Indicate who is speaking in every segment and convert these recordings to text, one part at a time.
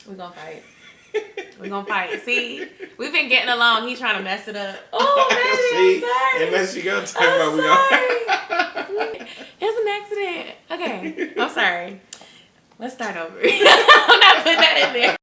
Speaker 1: We're gonna fight. We're gonna fight. See, we've been getting along. He's trying to mess it up. Oh, baby, I'm sorry.
Speaker 2: And then she go talk about we are.
Speaker 1: It's an accident. Okay, I'm sorry. Let's start over. I'm not putting that in there.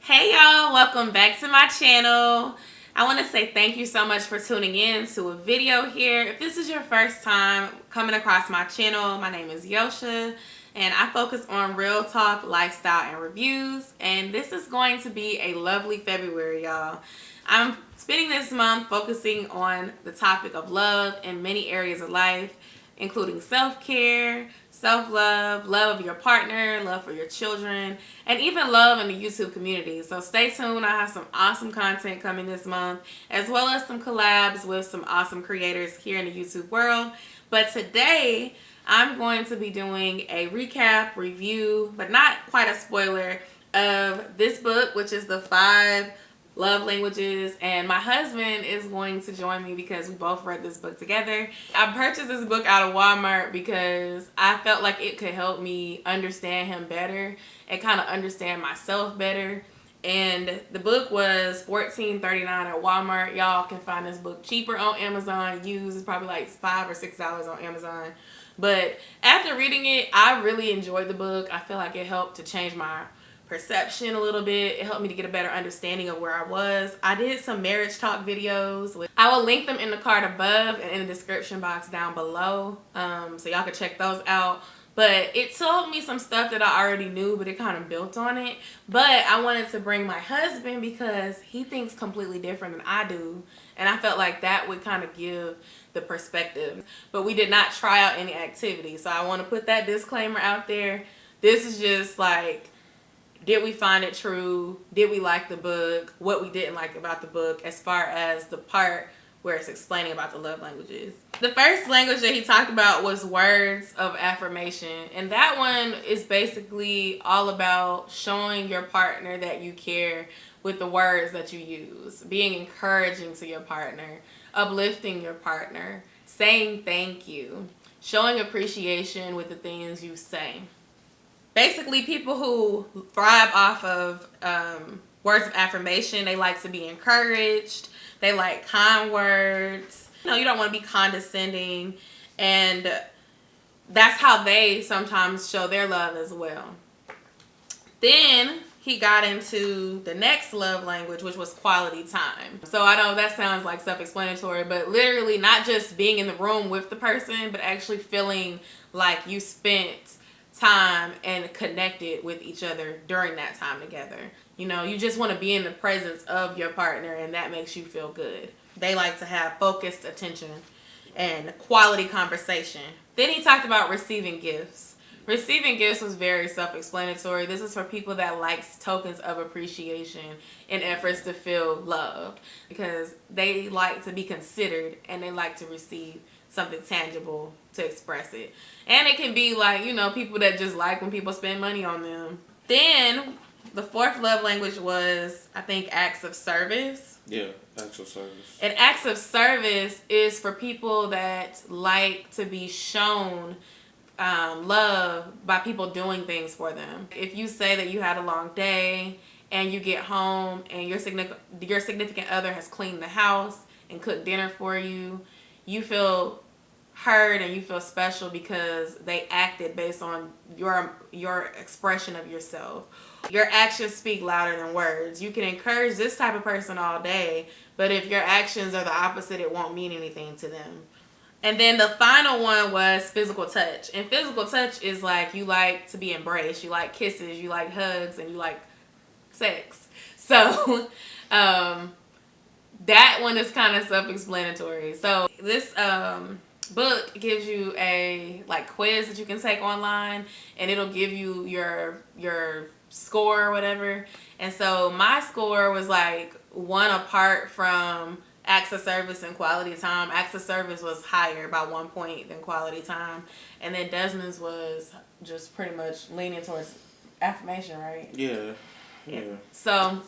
Speaker 1: Hey y'all, welcome back to my channel. I want to say thank you so much for tuning in to a video here. If this is your first time coming across my channel, my name is Yosha and I focus on real talk, lifestyle, and reviews. And this is going to be a lovely February, y'all. I'm spending this month focusing on the topic of love in many areas of life, including self-care, self-love, love of your partner, love for your children, and even love in the YouTube community. So stay tuned. I have some awesome content coming this month, as well as some collabs with some awesome creators here in the YouTube world. But today, I'm going to be doing a recap, review, but not quite a spoiler, of this book, which is the 5 love languages, and my husband is going to join me because we both read this book together. I purchased this book out of Walmart because I felt like it could help me understand him better and kind of understand myself better. And the book was $14.39 at Walmart. Y'all can find this book cheaper on Amazon. Used, it's probably like $5 or $6 on Amazon. But after reading it, I really enjoyed the book. I feel like it helped to change my perception a little bit. It helped me to get a better understanding of where I was. I did some marriage talk videos. I will link them in the card above and in the description box down below, so y'all can check those out. But it told me some stuff that I already knew, but it kind of built on it. But I wanted to bring my husband because he thinks completely different than I do, and I felt like that would kind of give the perspective. But we did not try out any activity, so I want to put that disclaimer out there. This is just like, did we find it true? Did we like the book? What we didn't like about the book as far as the part where it's explaining about the love languages. The first language that he talked about was words of affirmation. And that one is basically all about showing your partner that you care with the words that you use. Being encouraging to your partner. Uplifting your partner. Saying thank you. Showing appreciation with the things you say. Basically, people who thrive off of words of affirmation, they like to be encouraged. They like kind words. You don't want to be condescending. And that's how they sometimes show their love as well. Then he got into the next love language, which was quality time. So I know that sounds like self-explanatory, but literally not just being in the room with the person, but actually feeling like you spent time and connected with each other during that time together. You just want to be in the presence of your partner, and that makes you feel good. They like to have focused attention and quality conversation. Then he talked about receiving gifts. Receiving gifts was very self-explanatory. This is for people that likes tokens of appreciation and efforts to feel loved, because they like to be considered and they like to receive something tangible to express it. And it can be like, people that just like when people spend money on them. Then the 4th love language was, I think, acts of service.
Speaker 2: Yeah, acts of service.
Speaker 1: And acts of service is for people that like to be shown love by people doing things for them. If you say that you had a long day and you get home and your significant other has cleaned the house and cooked dinner for you, you feel heard and you feel special because they acted based on your expression of yourself. Your actions speak louder than words. You can encourage this type of person all day, but if your actions are the opposite, it won't mean anything to them. And then the final one was physical touch. And physical touch is like, you like to be embraced, you like kisses, you like hugs, and you like sex. So that one is kind of self-explanatory. So this book gives you a quiz that you can take online, and it'll give you your score or whatever. And so my score was like 1 apart from acts of service and quality time. Acts of service was higher by 1 point than quality time, and then Desmond's was just pretty much leaning towards affirmation, right?
Speaker 2: Yeah.
Speaker 1: So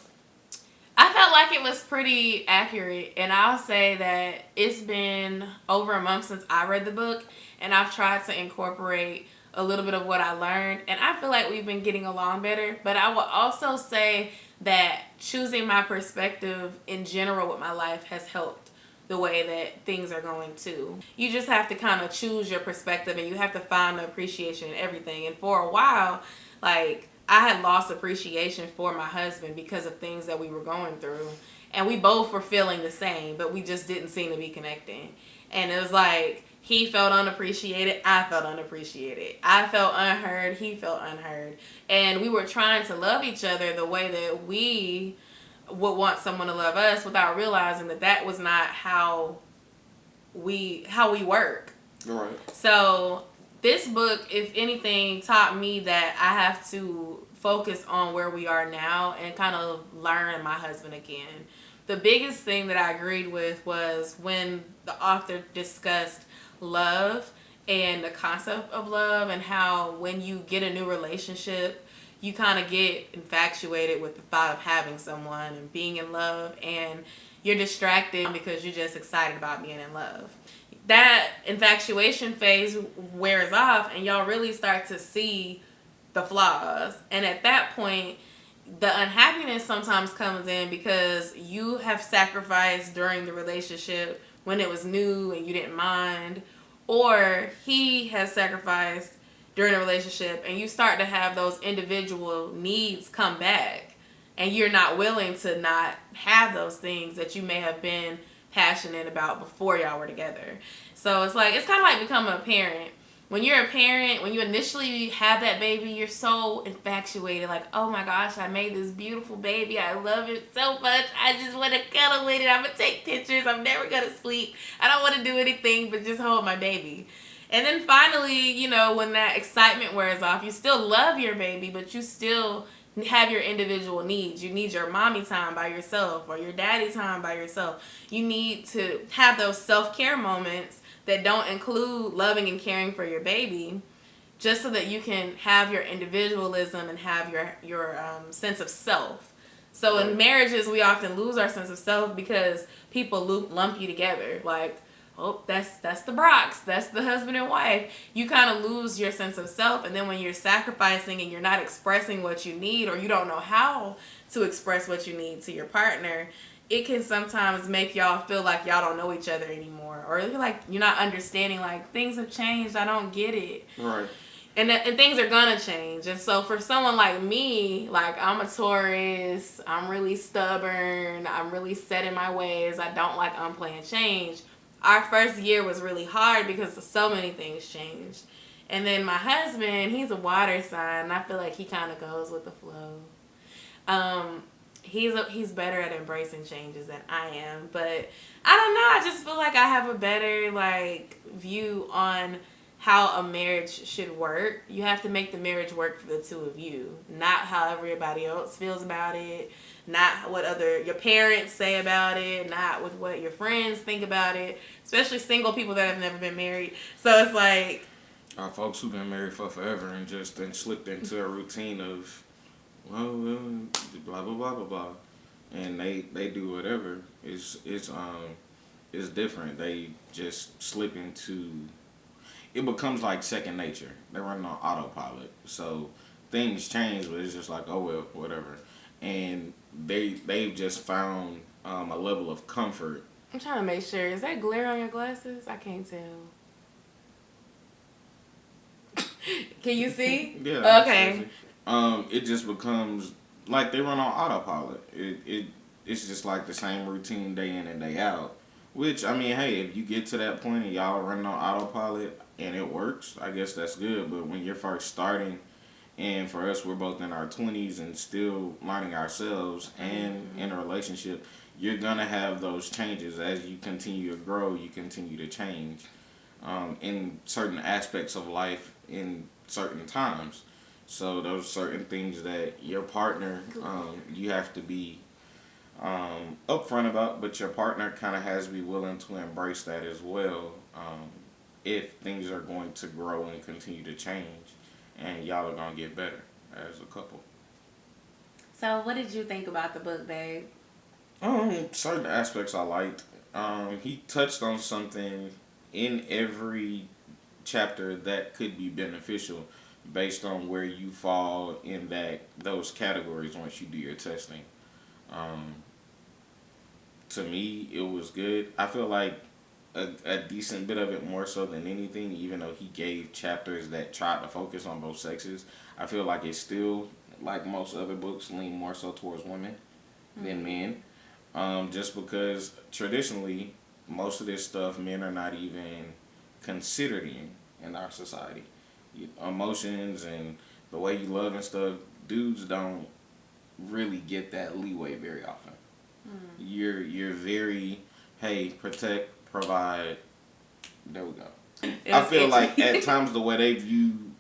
Speaker 1: I felt like it was pretty accurate, and I'll say that it's been over a month since I read the book, and I've tried to incorporate a little bit of what I learned, and I feel like we've been getting along better. But I will also say that choosing my perspective in general with my life has helped the way that things are going too. You just have to kind of choose your perspective, and you have to find the appreciation in everything. And for a while, like, I had lost appreciation for my husband because of things that we were going through. And we both were feeling the same, but we just didn't seem to be connecting. And it was like, he felt unappreciated, I felt unappreciated. I felt unheard, he felt unheard. And we were trying to love each other the way that we would want someone to love us, without realizing that that was not how we work.
Speaker 2: Right.
Speaker 1: So this book, if anything, taught me that I have to focus on where we are now and kind of learn my husband again. The biggest thing that I agreed with was when the author discussed love and the concept of love, and how when you get a new relationship, you kind of get infatuated with the thought of having someone and being in love, and you're distracted because you're just excited about being in love. That infatuation phase wears off, and y'all really start to see the flaws. And at that point, the unhappiness sometimes comes in because you have sacrificed during the relationship when it was new and you didn't mind, or he has sacrificed during a relationship and you start to have those individual needs come back, and you're not willing to not have those things that you may have been passionate about before y'all were together. So it's like, it's kind of like becoming a parent. When you're a parent, when you initially have that baby, you're so infatuated. Like, oh my gosh, I made this beautiful baby. I love it so much. I just want to cuddle with it. I'm going to take pictures. I'm never going to sleep. I don't want to do anything but just hold my baby. And then finally, you know, when that excitement wears off, you still love your baby, but you still have your individual needs. You need your mommy time by yourself, or your daddy time by yourself. You need to have those self-care moments that don't include loving and caring for your baby, just so that you can have your individualism and have your sense of self. So in marriages, we often lose our sense of self because people lump you together. Like, oh, that's the Brocks, that's the husband and wife. You kind of lose your sense of self, and then when you're sacrificing and you're not expressing what you need, or you don't know how to express what you need to your partner, it can sometimes make y'all feel like y'all don't know each other anymore, or like you're not understanding, like, things have changed, I don't get it.
Speaker 2: Right.
Speaker 1: And things are gonna change. And so for someone like me, like, I'm a Taurus, I'm really stubborn, I'm really set in my ways, I don't like unplanned change. Our first year was really hard because so many things changed. And then my husband, he's a water sign, and I feel like he kind of goes with the flow. He's better at embracing changes than I am, but I don't know, I just feel like I have a better, like, view on how a marriage should work. You have to make the marriage work for the two of you, not how everybody else feels about it, not what your parents say about it, not with what your friends think about it, especially single people that have never been married. So it's like,
Speaker 2: Folks who've been married for forever and just then slipped into a routine of, well, blah blah blah blah blah, and they do whatever. It's different. They just slip into. It becomes like second nature. They run on autopilot. So things change, but it's just like, oh well, whatever. And they've just found a level of comfort.
Speaker 1: I'm trying to make sure. Is that glare on your glasses? I can't tell. Can you see?
Speaker 2: Yeah.
Speaker 1: Okay.
Speaker 2: It just becomes like they run on autopilot. It's just like the same routine day in and day out. Which, I mean, hey, if you get to that point and y'all running on autopilot and it works, I guess that's good. But when you're first starting, and for us, we're both in our 20s and still learning ourselves and in a relationship, you're going to have those changes. As you continue to grow, you continue to change in certain aspects of life in certain times. So those certain things that your partner, you have to be upfront about, but your partner kind of has to be willing to embrace that as well, if things are going to grow and continue to change, and y'all are going to get better as a couple.
Speaker 1: So what did you think about the book, babe?
Speaker 2: Certain aspects I liked. He touched on something in every chapter that could be beneficial based on where you fall in those categories once you do your testing. Um, to me, it was good. I feel like a decent bit of it more so than anything, even though he gave chapters that tried to focus on both sexes. I feel like it's still, like most other books, lean more so towards women than men. Just because traditionally, most of this stuff men are not even considered in our society. Emotions and the way you love and stuff, dudes don't really get that leeway very often. You're very, hey, protect, provide. There we go. I feel like at times the way they view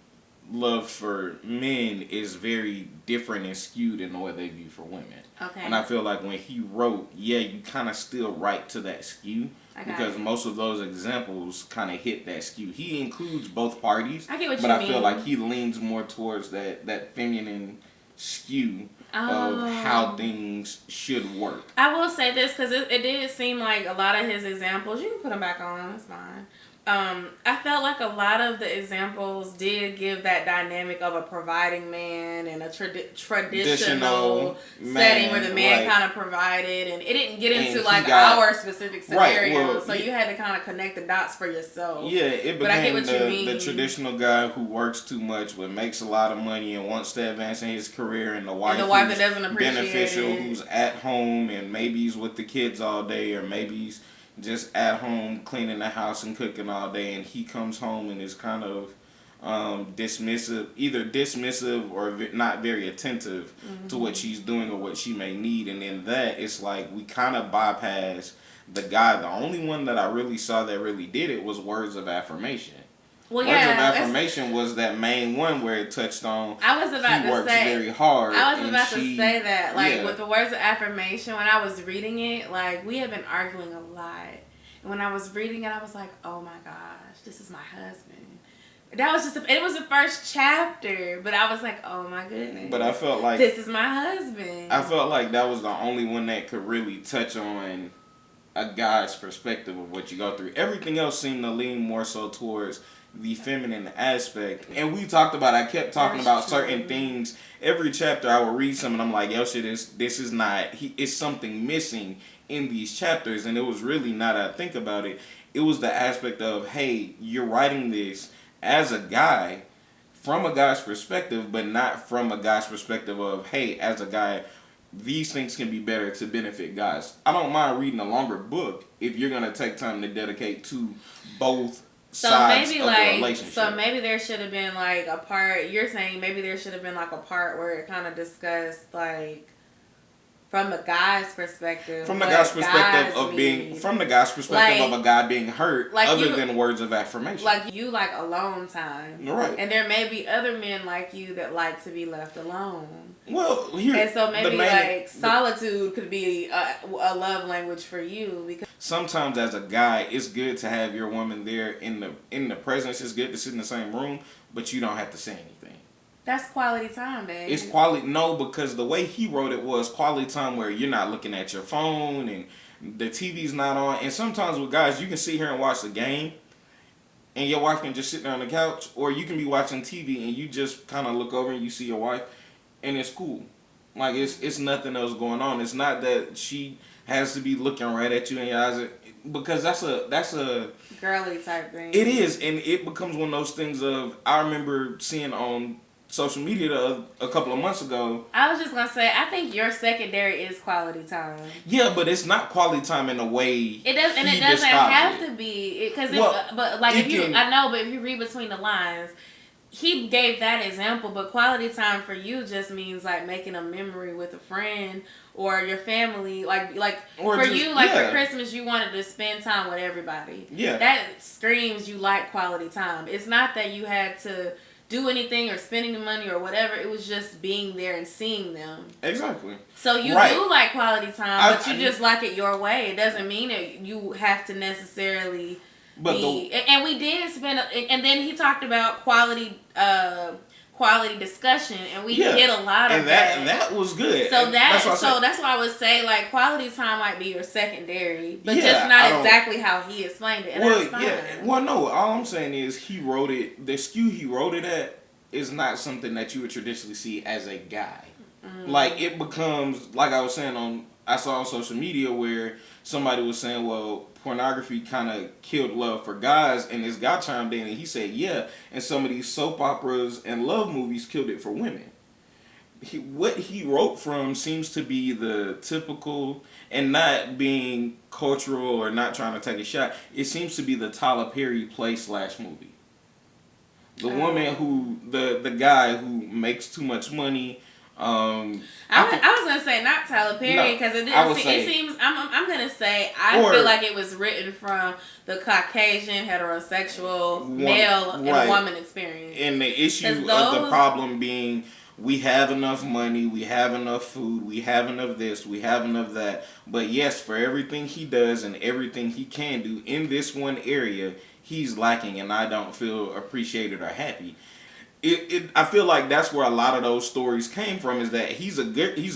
Speaker 2: love for men is very different and skewed in the way they view for women.
Speaker 1: Okay.
Speaker 2: And I feel like when he wrote, you kind of still write to that skew because most of those examples kind of hit that skew. He includes both parties,
Speaker 1: I get what
Speaker 2: but
Speaker 1: you
Speaker 2: I
Speaker 1: mean.
Speaker 2: feel like he leans more towards that feminine skew of how things should work.
Speaker 1: I will say this because it did seem like a lot of his examples, you can put them back on, it's fine. I felt like a lot of the examples did give that dynamic of a providing man and a traditional setting where the man kind of provided, and it didn't get into like our specific scenario, so you had to kind of connect the dots for yourself.
Speaker 2: Yeah, it became the traditional guy who works too much but makes a lot of money and wants to advance in his career, and the wife
Speaker 1: that doesn't appreciate
Speaker 2: beneficial,
Speaker 1: it.
Speaker 2: who's at home and maybe he's with the kids all day, or maybe he's just at home cleaning the house and cooking all day, and he comes home and is kind of dismissive or not very attentive to what she's doing or what she may need. And in that, it's like we kind of bypass the guy. The only one that I really saw that really did it was Words of Affirmation. Well, Words of Affirmation was that main one where it touched on he works very hard.
Speaker 1: I was about to say that, like, with the Words of Affirmation, when I was reading it, like, we had been arguing a lot. And when I was reading it, I was like, oh my gosh, this is my husband. That was it was the first chapter, but I was like, oh my goodness.
Speaker 2: But I felt like
Speaker 1: this is my husband.
Speaker 2: I felt like that was the only one that could really touch on a guy's perspective of what you go through. Everything else seemed to lean more so towards the feminine aspect. And we talked about, I kept talking about certain things. Every chapter I would read some and I'm like, yo, shit, this is not, it's something missing in these chapters. And it was really, now that I think about it, it was the aspect of, hey, you're writing this as a guy, from a guy's perspective, but not from a guy's perspective of, hey, as a guy, these things can be better to benefit guys. I don't mind reading a longer book if you're going to take time to dedicate to both sides of the relationship.
Speaker 1: So maybe there should have been like a part, you're saying maybe there should have been like a part where it kind of discussed like from the guy's perspective.
Speaker 2: From the guy's perspective of being, from the guy's perspective of a guy being hurt, like other than words of affirmation.
Speaker 1: Like you like alone time.
Speaker 2: Right.
Speaker 1: And there may be other men like you that like to be left alone.
Speaker 2: Well, here.
Speaker 1: And so maybe like solitude could be a love language for you, because
Speaker 2: sometimes as a guy, it's good to have your woman there in the presence. It's good to sit in the same room, but you don't have to say anything.
Speaker 1: That's quality time, babe.
Speaker 2: It's quality, no, because the way he wrote it was quality time where you're not looking at your phone and the TV's not on. And sometimes with guys, you can sit here and watch the game and your wife can just sit there on the couch, or you can be watching TV and you just kind of look over and you see your wife and it's cool. Like it's nothing else going on. It's not that she has to be looking right at you in your eyes, because that's a
Speaker 1: girly type thing.
Speaker 2: It is, and it becomes one of those things of, I remember seeing on social media a couple of months ago.
Speaker 1: I was just gonna say, I think your secondary is quality time.
Speaker 2: Yeah, but it's not quality time in a way.
Speaker 1: It does, and it doesn't have to be, because if you read between the lines, he gave that example. But quality time for you just means like making a memory with a friend or your family, like or for just, you, like for Christmas, you wanted to spend time with everybody.
Speaker 2: Yeah,
Speaker 1: that screams you like quality time. It's not that you had to do anything or spending the money or whatever. It was just being there and seeing them.
Speaker 2: Exactly.
Speaker 1: So you do like quality time, but you just like it your way. It doesn't mean that you have to necessarily and we did spend, and then he talked about quality quality discussion, and we hit a lot of that.
Speaker 2: And that was good.
Speaker 1: So that's why I would say like quality time might be your secondary, but just not exactly how he explained it. And that's fine.
Speaker 2: Well, no. All I'm saying is he wrote it. The skew he wrote it at is not something that you would traditionally see as a guy. Like it becomes like I was saying I saw on social media where somebody was saying, well, pornography kind of killed love for guys, and this guy chimed in and he said, yeah, and some of these soap operas and love movies killed it for women. What he wrote from seems to be the typical, and not being cultural or not trying to take a shot, it seems to be the Tyler Perry play / movie. The woman who, the guy who makes too much money.
Speaker 1: I was gonna say not Tyler Perry because it seems I'm gonna say I feel like it was written from the Caucasian heterosexual male and woman experience,
Speaker 2: and the issue of the problem being we have enough money, we have enough food, we have enough this, we have enough that, but yes, for everything he does and everything he can do in this one area, he's lacking, and I don't feel appreciated or happy. I feel like that's where a lot of those stories came from, is that he's a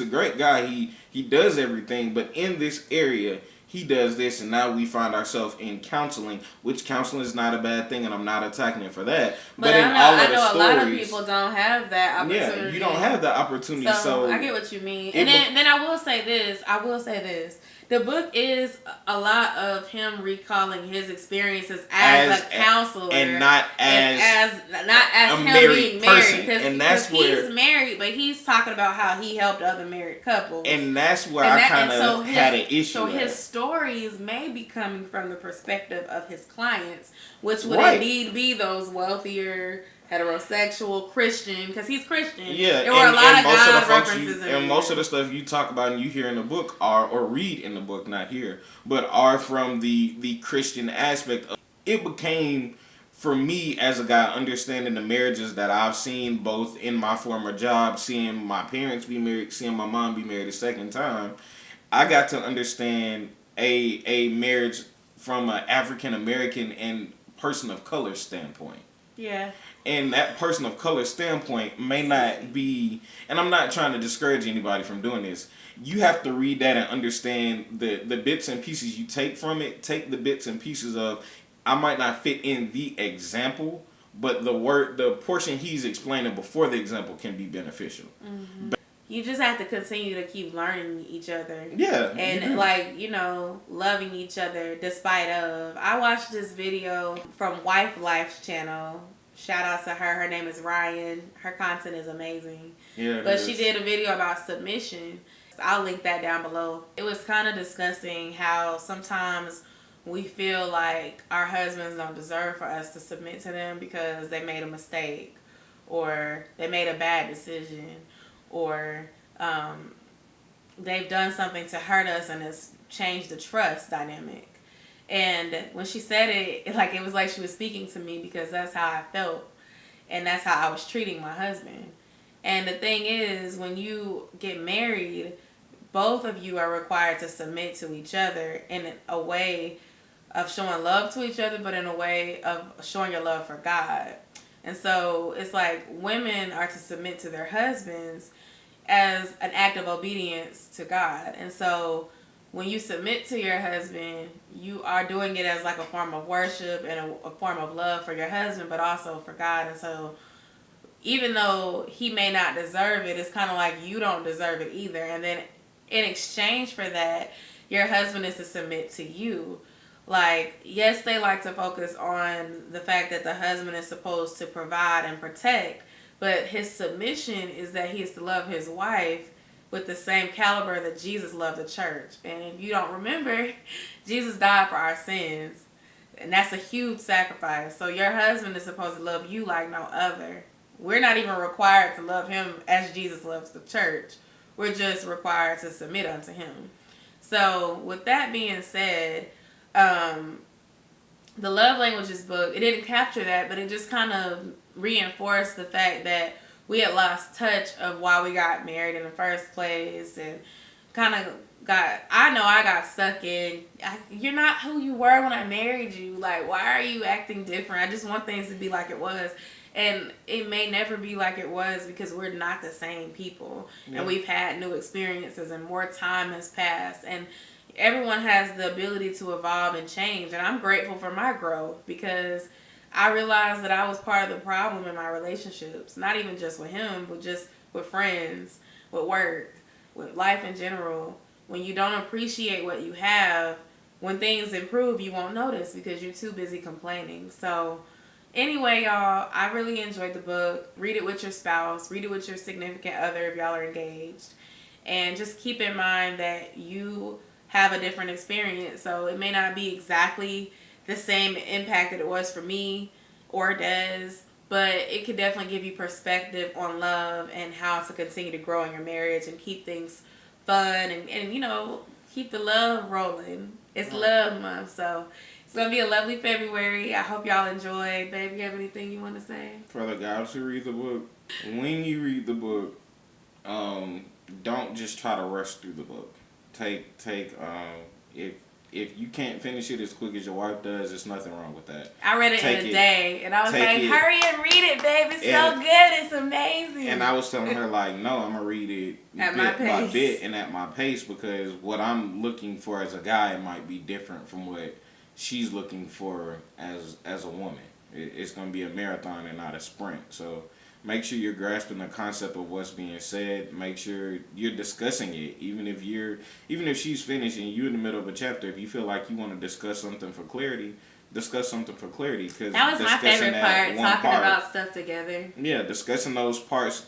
Speaker 2: great guy. He does everything, but in this area he does this, and now we find ourselves in counseling, which counseling is not a bad thing, and I'm not attacking it for that. But in all of the stories,
Speaker 1: a lot of people don't have that opportunity.
Speaker 2: Yeah, you don't have that opportunity. So
Speaker 1: I get what you mean. And then I will say this. The book is a lot of him recalling his experiences as a counselor,
Speaker 2: and not as
Speaker 1: him being married. Because he's married, but he's talking about how he helped other married couples.
Speaker 2: And that's where I kind of had an issue.
Speaker 1: So his stories may be coming from the perspective of his clients, which would indeed be those wealthier, heterosexual Christian, because he's Christian.
Speaker 2: Yeah,
Speaker 1: there were a lot of God references
Speaker 2: and most of the stuff you talk about and you hear in the book or read in the book, not here, but are from the Christian aspect of it. Became, for me as a guy, understanding the marriages that I've seen both in my former job, seeing my parents be married, seeing my mom be married a second time, I got to understand a marriage from an African American and person of color standpoint.
Speaker 1: Yeah.
Speaker 2: And that person of color standpoint may not be, and I'm not trying to discourage anybody from doing this. You have to read that and understand the bits and pieces you take from it. Take the bits and pieces of, I might not fit in the example, but the portion he's explaining before the example can be beneficial.
Speaker 1: Mm-hmm. You just have to continue to keep learning each other.
Speaker 2: Yeah.
Speaker 1: And loving each other despite of. I watched this video from Wife Life's channel. Shout out to her. Her name is Ryan. Her content is amazing.
Speaker 2: Yeah.
Speaker 1: But she did a video about submission. I'll link that down below. It was kind of discussing how sometimes we feel like our husbands don't deserve for us to submit to them because they made a mistake or they made a bad decision or they've done something to hurt us and it's changed the trust dynamic. And when she said it was like she was speaking to me because that's how I felt and that's how I was treating my husband. And the thing is, when you get married, both of you are required to submit to each other in a way of showing love to each other, but in a way of showing your love for God. And so it's like women are to submit to their husbands as an act of obedience to God. And so when you submit to your husband, you are doing it as like a form of worship and a form of love for your husband, but also for God. And so even though he may not deserve it, it's kind of like you don't deserve it either. And then in exchange for that, your husband is to submit to you. Like, yes, they like to focus on the fact that the husband is supposed to provide and protect, but his submission is that he is to love his wife with the same caliber that Jesus loved the church. And if you don't remember, Jesus died for our sins. And that's a huge sacrifice. So your husband is supposed to love you like no other. We're not even required to love him as Jesus loves the church. We're just required to submit unto him. So with that being said, the Love Languages book, it didn't capture that, but it just kind of reinforced the fact that we had lost touch of why we got married in the first place, and kind of I got stuck in, you're not who you were when I married you. Like, why are you acting different? I just want things to be like it was. And it may never be like it was because we're not the same people. Yeah. And we've had new experiences and more time has passed. And everyone has the ability to evolve and change. And I'm grateful for my growth because I realized that I was part of the problem in my relationships. Not even just with him, but just with friends, with work, with life in general. When you don't appreciate what you have, when things improve, you won't notice because you're too busy complaining. So anyway, y'all, I really enjoyed the book. Read it with your spouse. Read it with your significant other if y'all are engaged. And just keep in mind that you have a different experience. So it may not be exactly the same impact that it was for me or Des, but it could definitely give you perspective on love and how to continue to grow in your marriage and keep things fun and you know, keep the love rolling. It's love month, so it's going to be a lovely February. I hope y'all enjoyed. Babe, you have anything you want to say?
Speaker 2: For the guys who read the book, when you read the book, don't just try to rush through the book. If you can't finish it as quick as your wife does, there's nothing wrong with that.
Speaker 1: I read it in a day, and I was like, hurry and read it, babe. It's so good. It's amazing.
Speaker 2: And I was telling her, like, no, I'm going to read it bit by bit and at my pace because what I'm looking for as a guy might be different from what she's looking for as a woman. It's going to be a marathon and not a sprint. So make sure you're grasping the concept of what's being said. Make sure you're discussing it. Even if she's finished and you're in the middle of a chapter, if you feel like you want to discuss something for clarity, discuss something for clarity. Cause
Speaker 1: that was my favorite part, talking about stuff together.
Speaker 2: Yeah, discussing those parts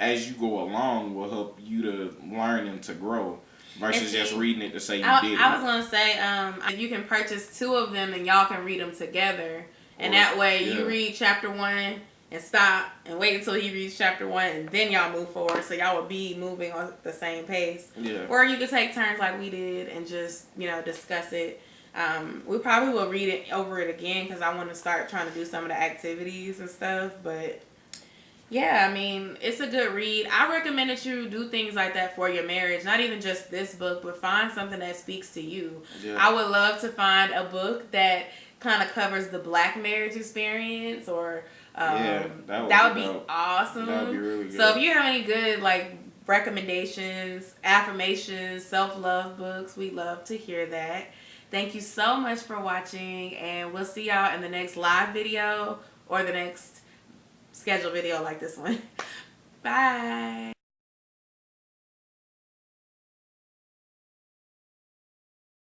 Speaker 2: as you go along will help you to learn and to grow. Versus just reading it to say you did it.
Speaker 1: I was going to say, you can purchase 2 of them and y'all can read them together. And that way you read chapter 1 and stop and wait until he reads chapter 1 and then y'all move forward. So y'all would be moving on the same pace.
Speaker 2: Yeah.
Speaker 1: Or you could take turns like we did and just, you know, discuss it. We probably will read it over it again because I want to start trying to do some of the activities and stuff. But yeah, I mean, it's a good read. I recommend that you do things like that for your marriage. Not even just this book, but find something that speaks to you. Yeah. I would love to find a book that kind of covers the Black marriage experience or that would be awesome.
Speaker 2: That would be really good.
Speaker 1: So if you have any good like recommendations, affirmations, self-love books, we'd love to hear that. Thank you so much for watching, and we'll see y'all in the next live video or the next scheduled video like this one. Bye.